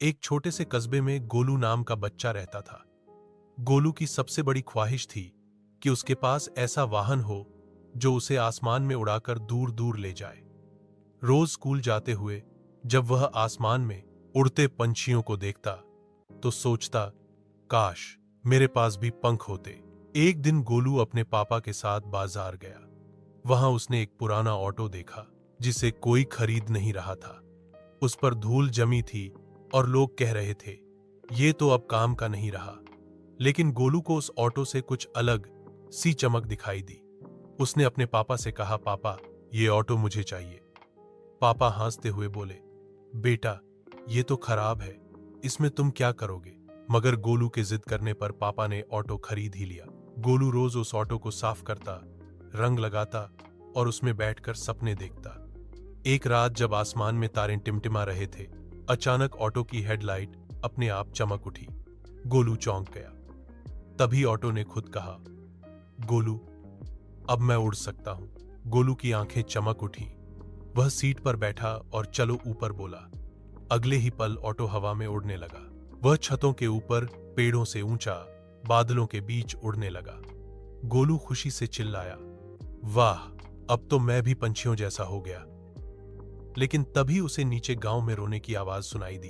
एक छोटे से कस्बे में गोलू नाम का बच्चा रहता था। गोलू की सबसे बड़ी ख्वाहिश थी कि उसके पास ऐसा वाहन हो जो उसे आसमान में उड़ाकर दूर दूर ले जाए। रोज स्कूल जाते हुए जब वह आसमान में उड़ते पंछियों को देखता तो सोचता, काश मेरे पास भी पंख होते। एक दिन गोलू अपने पापा के साथ बाजार गया। वहां उसने एक पुराना ऑटो देखा जिसे कोई खरीद नहीं रहा था। उस पर धूल जमी थी और लोग कह रहे थे, ये तो अब काम का नहीं रहा। लेकिन गोलू को उस ऑटो से कुछ अलग सी चमक दिखाई दी। उसने अपने पापा से कहा, पापा ये ऑटो मुझे चाहिए। पापा हंसते हुए बोले, बेटा ये तो खराब है, इसमें तुम क्या करोगे। मगर गोलू के जिद करने पर पापा ने ऑटो खरीद ही लिया। गोलू रोज उस ऑटो को साफ करता, रंग लगाता और उसमें बैठकर सपने देखता। एक रात जब आसमान में तारे टिमटिमा रहे थे, अचानक ऑटो की हेडलाइट अपने आप चमक उठी। गोलू चौंक गया। तभी ऑटो ने खुद कहा, गोलू अब मैं उड़ सकता हूं। गोलू की आंखें चमक उठी। वह सीट पर बैठा और चलो ऊपर बोला। अगले ही पल ऑटो हवा में उड़ने लगा। वह छतों के ऊपर, पेड़ों से ऊंचा, बादलों के बीच उड़ने लगा। गोलू खुशी से चिल्लाया, वाह अब तो मैं भी पंछियों जैसा हो गया। लेकिन तभी उसे नीचे गांव में रोने की आवाज सुनाई दी।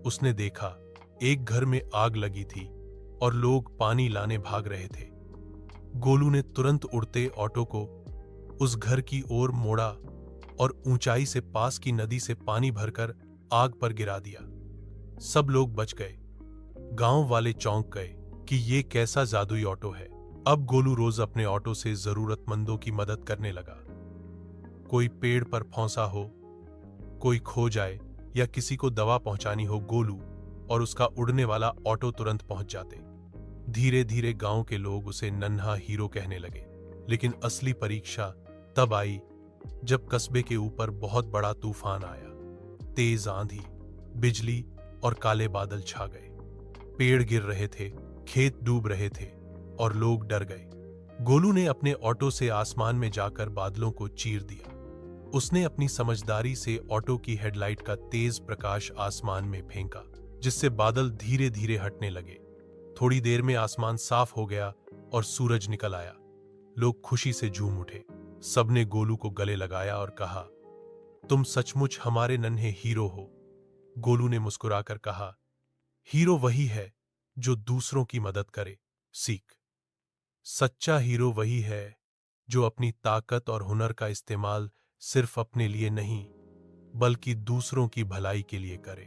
उसने देखा एक घर में आग लगी थी और लोग पानी लाने भाग रहे थे। गोलू ने तुरंत उड़ते ऑटो को उस घर की ओर मोड़ा और ऊंचाई से पास की नदी से पानी भरकर आग पर गिरा दिया। सब लोग बच गए। गांव वाले चौंक गए कि ये कैसा जादुई ऑटो है। अब गोलू रोज अपने ऑटो से जरूरतमंदों की मदद करने लगा। कोई पेड़ पर फंसा हो, कोई खो जाए या किसी को दवा पहुंचानी हो, गोलू और उसका उड़ने वाला ऑटो तुरंत पहुंच जाते। धीरे धीरे गांव के लोग उसे नन्हा हीरो कहने लगे। लेकिन असली परीक्षा तब आई जब कस्बे के ऊपर बहुत बड़ा तूफान आया। तेज आंधी, बिजली और काले बादल छा गए। पेड़ गिर रहे थे, खेत डूब रहे थे और लोग डर गए। गोलू ने अपने ऑटो से आसमान में जाकर बादलों को चीर दिया। उसने अपनी समझदारी से ऑटो की हेडलाइट का तेज प्रकाश आसमान में फेंका, जिससे बादल धीरे धीरे हटने लगे। थोड़ी देर में आसमान साफ हो गया और सूरज निकल आया। लोग खुशी से झूम उठे। सबने गोलू को गले लगाया और कहा, तुम सचमुच हमारे नन्हे हीरो हो। गोलू ने मुस्कुराकर कहा, हीरो वही है जो दूसरों की मदद करे। सीख, सच्चा हीरो वही है जो अपनी ताकत और हुनर का इस्तेमाल सिर्फ अपने लिए नहीं, बल्कि दूसरों की भलाई के लिए करे।